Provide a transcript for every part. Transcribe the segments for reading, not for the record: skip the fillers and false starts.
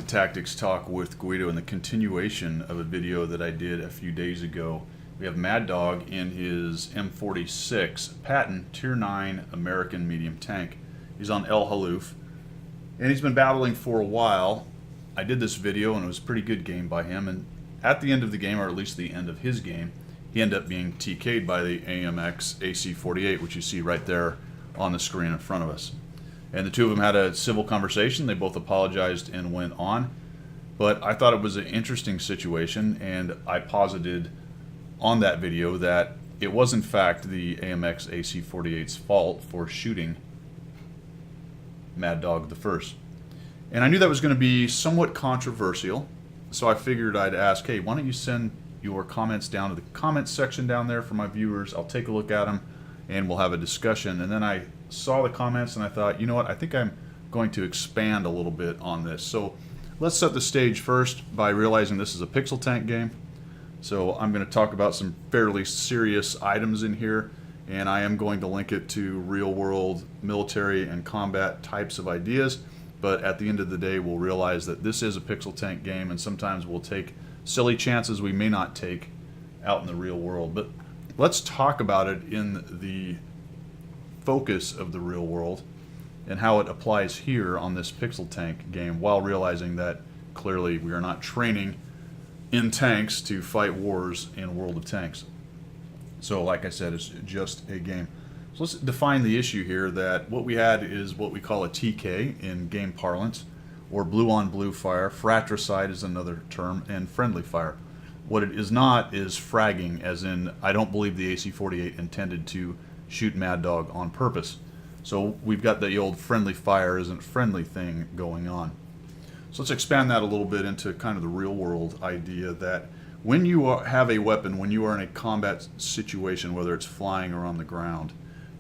Tactics Talk with Guido in the continuation of a video that I did a few days ago. We have Mad Dog in his M46 Patton Tier 9 American medium tank. He's on El Haluf, and he's been battling for a while. I did this video, and it was a pretty good game by him, and at the end of the game, or at least the end of his game, he ended up being TK'd by the AMX AC-48, which you see right there on the screen in front of us. And the two of them had a civil conversation. They both apologized and went on. But I thought it was an interesting situation, and I posited on that video that it was in fact the AMX AC-48's fault for shooting Mad Dog the First. And I knew that was going to be somewhat controversial, so I figured I'd ask, hey, why don't you send your comments down to the comments section down there for my viewers. I'll take a look at them, and we'll have a discussion. And then I saw the comments and I thought, you know what, I think I'm going to expand a little bit on this. So let's set the stage first by realizing this is a pixel tank game. So I'm going to talk about some fairly serious items in here, and I am going to link it to real world military and combat types of ideas. But at the end of the day, we'll realize that this is a pixel tank game, and sometimes we'll take silly chances we may not take out in the real world. But let's talk about it in the focus of the real world and how it applies here on this pixel tank game, while realizing that clearly we are not training in tanks to fight wars in World of Tanks. So like I said, it's just a game. So let's define the issue here, that what we had is what we call a TK in game parlance, or blue on blue fire. Fratricide is another term, and friendly fire. What it is not is fragging, as in I don't believe the AC-48 intended to shoot Mad Dog on purpose. So we've got the old friendly fire isn't friendly thing going on. So let's expand that a little bit into kind of the real world idea that when you have a weapon, when you are in a combat situation, whether it's flying or on the ground,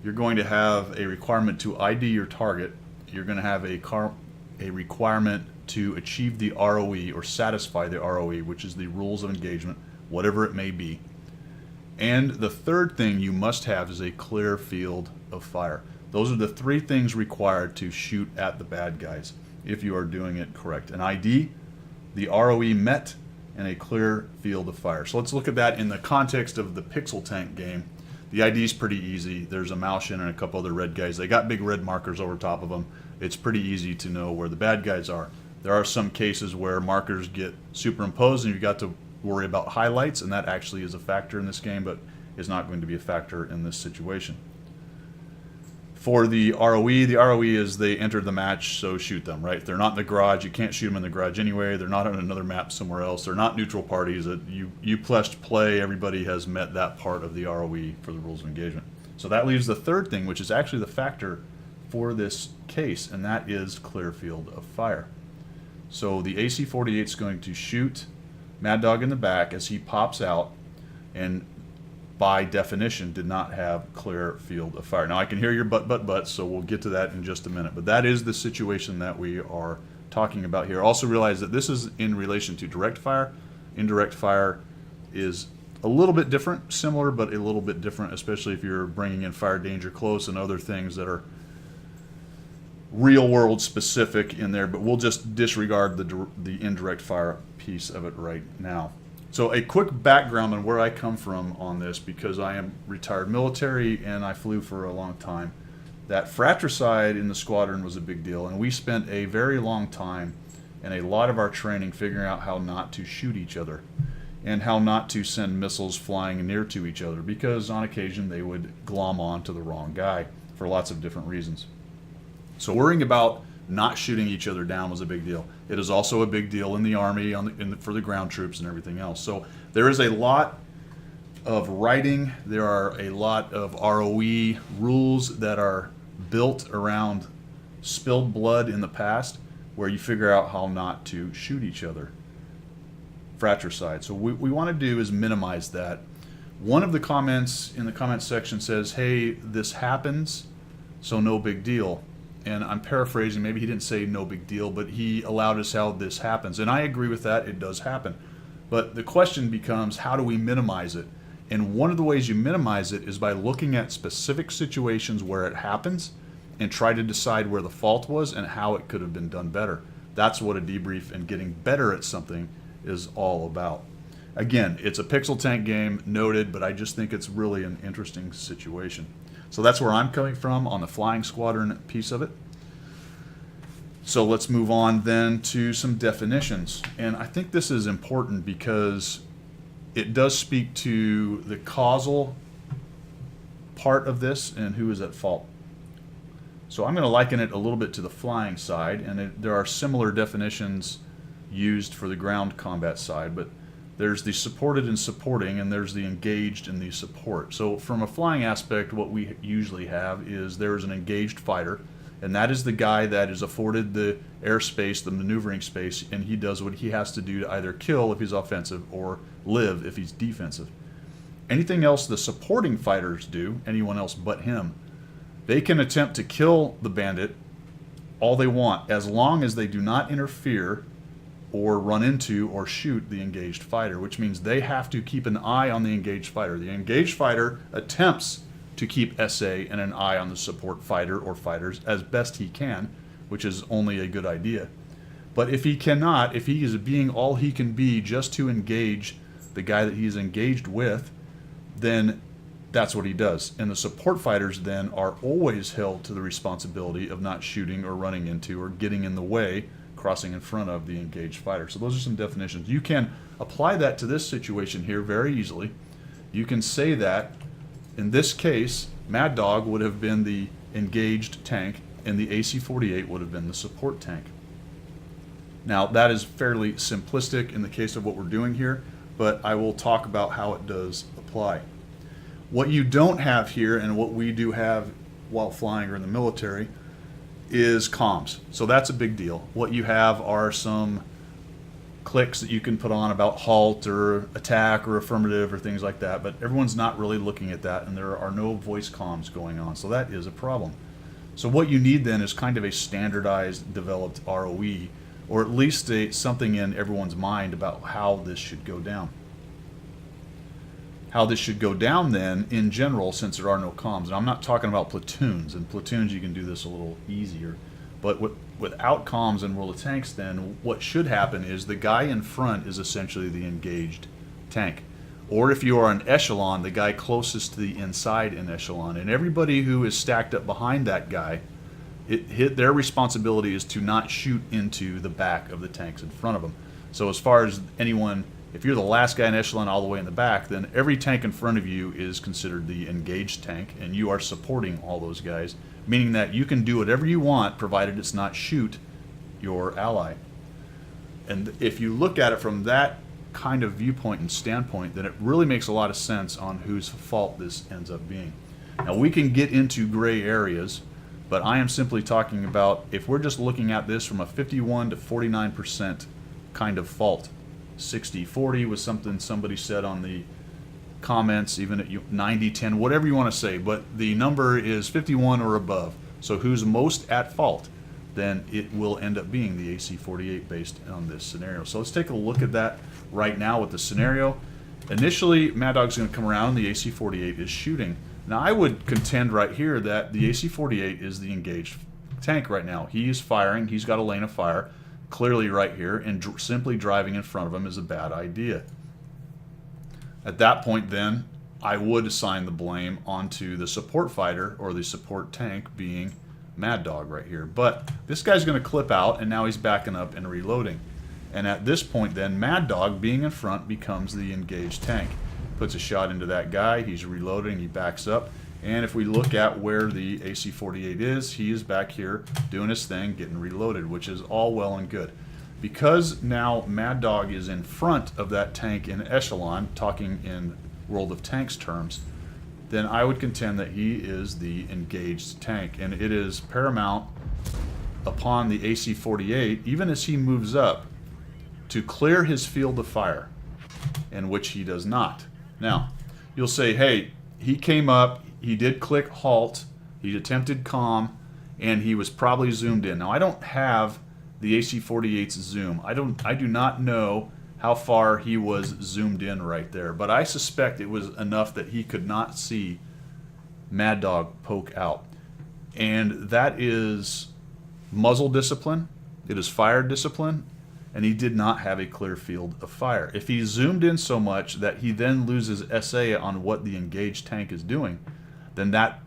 you're going to have a requirement to ID your target. You're going to have a requirement to achieve the ROE or satisfy the ROE, which is the rules of engagement, whatever it may be. And the third thing you must have is a clear field of fire. Those are the three things required to shoot at the bad guys if you are doing it correct. An ID, the ROE met, and a clear field of fire. So let's look at that in the context of the pixel tank game. The ID is pretty easy. There's a Malshin and a couple other red guys. They got big red markers over top of them. It's pretty easy to know where the bad guys are. There are some cases where markers get superimposed and you've got to worry about highlights, and that actually is a factor in this game, but is not going to be a factor in this situation. For the ROE is they entered the match, so shoot them, right? If they're not in the garage, you can't shoot them in the garage anyway. They're not on another map somewhere else. They're not neutral parties. You pressed play, everybody has met that part of the ROE for the rules of engagement. So that leaves the third thing, which is actually the factor for this case, and that is clear field of fire. So the AC-48 is going to shoot Mad Dog in the back as he pops out, and by definition did not have clear field of fire. Now I can hear your but, so we'll get to that in just a minute. But that is the situation that we are talking about here. Also realize that this is in relation to direct fire. Indirect fire is a little bit different, similar, but a little bit different, especially if you're bringing in fire danger close and other things that are real world specific in there, but we'll just disregard the indirect fire piece of it right now. So a quick background on where I come from on this, because I am retired military and I flew for a long time. That fratricide in the squadron was a big deal, and we spent a very long time and a lot of our training figuring out how not to shoot each other and how not to send missiles flying near to each other, because on occasion they would glom on to the wrong guy for lots of different reasons. So worrying about not shooting each other down was a big deal. It is also a big deal in the Army for the ground troops and everything else. So there is a lot of writing. There are a lot of ROE rules that are built around spilled blood in the past, where you figure out how not to shoot each other. Fratricide. So what we want to do is minimize that. One of the comments in the comments section says, hey, this happens, so no big deal. And I'm paraphrasing, maybe he didn't say no big deal, but he allowed us how this happens. And I agree with that, it does happen. But the question becomes, how do we minimize it? And one of the ways you minimize it is by looking at specific situations where it happens and try to decide where the fault was and how it could have been done better. That's what a debrief and getting better at something is all about. Again, it's a pixel tank game, noted, but I just think it's really an interesting situation. So that's where I'm coming from on the flying squadron piece of it. So let's move on then to some definitions. And I think this is important because it does speak to the causal part of this and who is at fault. So I'm going to liken it a little bit to the flying side, and there are similar definitions used for the ground combat side, but there's the supported and supporting, and there's the engaged and the support. So from a flying aspect, what we usually have is there's an engaged fighter, and that is the guy that is afforded the airspace, the maneuvering space, and he does what he has to do to either kill if he's offensive or live if he's defensive. Anything else the supporting fighters do, anyone else but him, they can attempt to kill the bandit all they want as long as they do not interfere or run into or shoot the engaged fighter, which means they have to keep an eye on the engaged fighter. The engaged fighter attempts to keep SA and an eye on the support fighter or fighters as best he can, which is only a good idea. But if he cannot, if he is being all he can be just to engage the guy that he's engaged with, then that's what he does. And the support fighters then are always held to the responsibility of not shooting or running into or getting in the way, crossing in front of the engaged fighter. So those are some definitions. You can apply that to this situation here very easily. You can say that in this case, Mad Dog would have been the engaged tank and the AC-48 would have been the support tank. Now that is fairly simplistic in the case of what we're doing here, but I will talk about how it does apply. What you don't have here, and what we do have while flying or in the military, is comms. So that's a big deal. What you have are some clicks that you can put on about halt or attack or affirmative or things like that, but everyone's not really looking at that, and there are no voice comms going on, so that is a problem. So what you need then is kind of a standardized, developed ROE, or at least something in everyone's mind about how this should go down. How this should go down then, in general, since there are no comms. And I'm not talking about platoons. In platoons you can do this a little easier. But without comms in World of Tanks then, what should happen is the guy in front is essentially the engaged tank. Or if you are an echelon, the guy closest to the inside in echelon. And everybody who is stacked up behind that guy, their responsibility is to not shoot into the back of the tanks in front of them. So as far as anyone, if you're the last guy in echelon all the way in the back, then every tank in front of you is considered the engaged tank, and you are supporting all those guys, meaning that you can do whatever you want provided it's not shoot your ally. And if you look at it from that kind of viewpoint and standpoint, then it really makes a lot of sense on whose fault this ends up being. Now we can get into gray areas, but I am simply talking about if we're just looking at this from a 51 to 49% kind of fault. 60-40 was something somebody said on the comments, even at 90-10, whatever you want to say, but the number is 51 or above. So who's most at fault? Then it will end up being the AC-48 based on this scenario. So let's take a look at that right now with the scenario. Initially, Mad Dog's going to come around, the AC-48 is shooting. Now I would contend right here that the AC-48 is the engaged tank right now. He is firing, he's got a lane of fire, clearly right here, and simply driving in front of him is a bad idea. At that point then, I would assign the blame onto the support fighter or the support tank being Mad Dog right here. But this guy's going to clip out, and now he's backing up and reloading. And at this point then, Mad Dog being in front becomes the engaged tank. Puts a shot into that guy, he's reloading, he backs up. And if we look at where the AC-48 is, he is back here doing his thing, getting reloaded, which is all well and good. Because now Mad Dog is in front of that tank in echelon, talking in World of Tanks terms, then I would contend that he is the engaged tank. And it is paramount upon the AC-48, even as he moves up, to clear his field of fire, in which he does not. Now, you'll say, hey, he came up, he did click halt, he attempted comm, and he was probably zoomed in. Now I don't have the AC-48's zoom. I do not know how far he was zoomed in right there, but I suspect it was enough that he could not see Mad Dog poke out. And that is muzzle discipline. It is fire discipline, and he did not have a clear field of fire. If he zoomed in so much that he then loses SA on what the engaged tank is doing, then that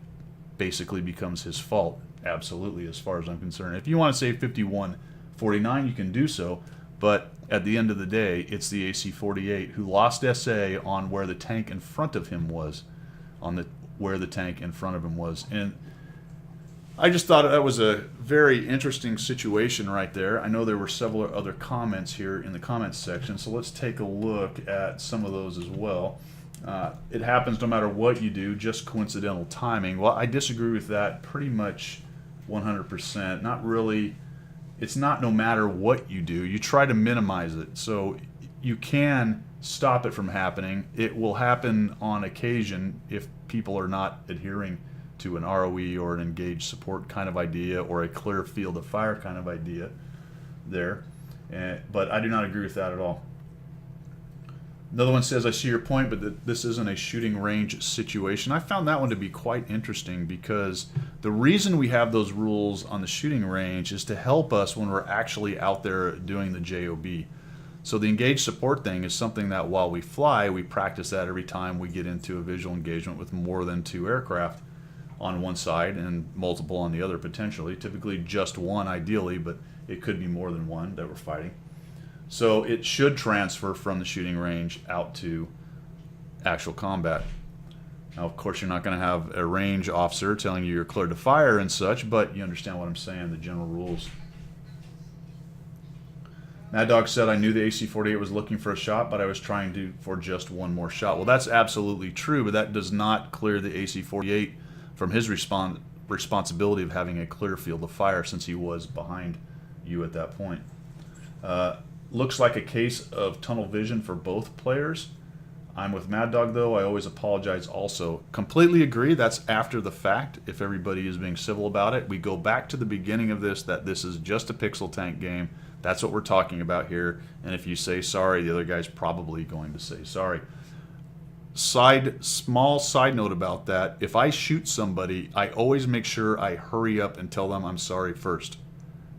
basically becomes his fault. Absolutely, as far as I'm concerned. If you want to say 51-49, you can do so, but at the end of the day, it's the AC-48 who lost SA on where the tank in front of him was, where the tank in front of him was. And I just thought that was a very interesting situation right there. I know there were several other comments here in the comments section, so let's take a look at some of those as well. It happens no matter what you do, just coincidental timing. Well, I disagree with that pretty much 100%. Not really. It's not no matter what you do. You try to minimize it. So you can stop it from happening. It will happen on occasion if people are not adhering to an ROE or an engaged support kind of idea or a clear field of fire kind of idea there. But I do not agree with that at all. Another one says, I see your point, but this isn't a shooting range situation. I found that one to be quite interesting because the reason we have those rules on the shooting range is to help us when we're actually out there doing the JOB. So the engaged support thing is something that while we fly, we practice that every time we get into a visual engagement with more than 2 aircraft on one side and multiple on the other potentially. Typically just one ideally, but it could be more than one that we're fighting. So it should transfer from the shooting range out to actual combat. Now, of course, you're not going to have a range officer telling you you're cleared to fire and such, but you understand what I'm saying, the general rules. Mad Dog said, I knew the AC-48 was looking for a shot, but I was trying for just one more shot. Well, that's absolutely true, but that does not clear the AC-48 from his responsibility of having a clear field of fire since he was behind you at that point. Looks like a case of tunnel vision for both players. I'm with Mad Dog, though. I always apologize also. Completely agree. That's after the fact. If everybody is being civil about it, we go back to the beginning of this, that this is just a pixel tank game. That's what we're talking about here. And if you say sorry, the other guy's probably going to say sorry. Small side note about that. If I shoot somebody, I always make sure I hurry up and tell them I'm sorry first.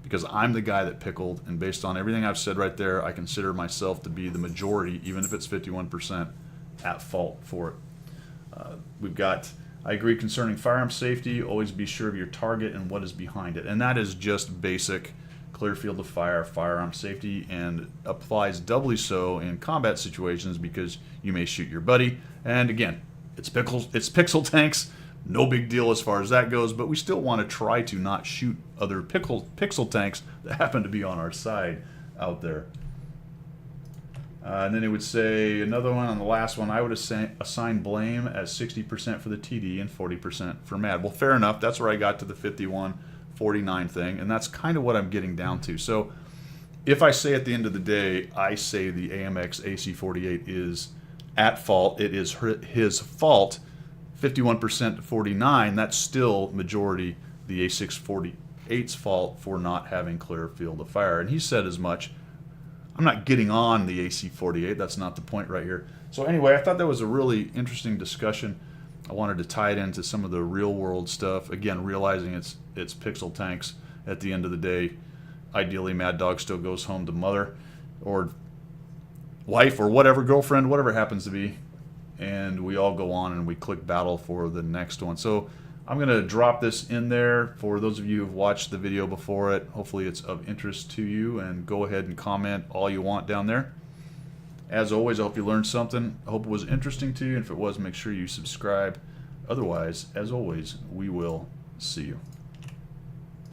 Because I'm the guy that pickled, and based on everything I've said right there, I consider myself to be the majority, even if it's 51%, at fault for it. We've got, I agree concerning firearm safety, always be sure of your target and what is behind it. And that is just basic clear field of fire, firearm safety, and applies doubly so in combat situations because you may shoot your buddy. And again, it's pixel tanks. No big deal as far as that goes, but we still want to try to not shoot other pixel tanks that happen to be on our side out there. And then it would say, another one on the last one, I would assign blame as 60% for the TD and 40% for MAD. Well, fair enough. That's where I got to the 51-49 thing, and that's kind of what I'm getting down to. So if I say at the end of the day, I say the AMX AC-48 is at fault, it is his fault, 51% to 49, that's still majority the A648's fault for not having clear field of fire. And he said as much. I'm not getting on the AC-48, that's not the point right here. So anyway, I thought that was a really interesting discussion. I wanted to tie it into some of the real world stuff. Again, realizing it's pixel tanks at the end of the day. Ideally, Mad Dog still goes home to mother or wife or whatever, girlfriend, whatever it happens to be. And we all go on and we click battle for the next one. So I'm going to drop this in there for those of you who have watched the video before it. Hopefully it's of interest to you, and go ahead and comment all you want down there. As always, I hope you learned something. I hope it was interesting to you, and if it was, make sure you subscribe. Otherwise, as always, we will see you.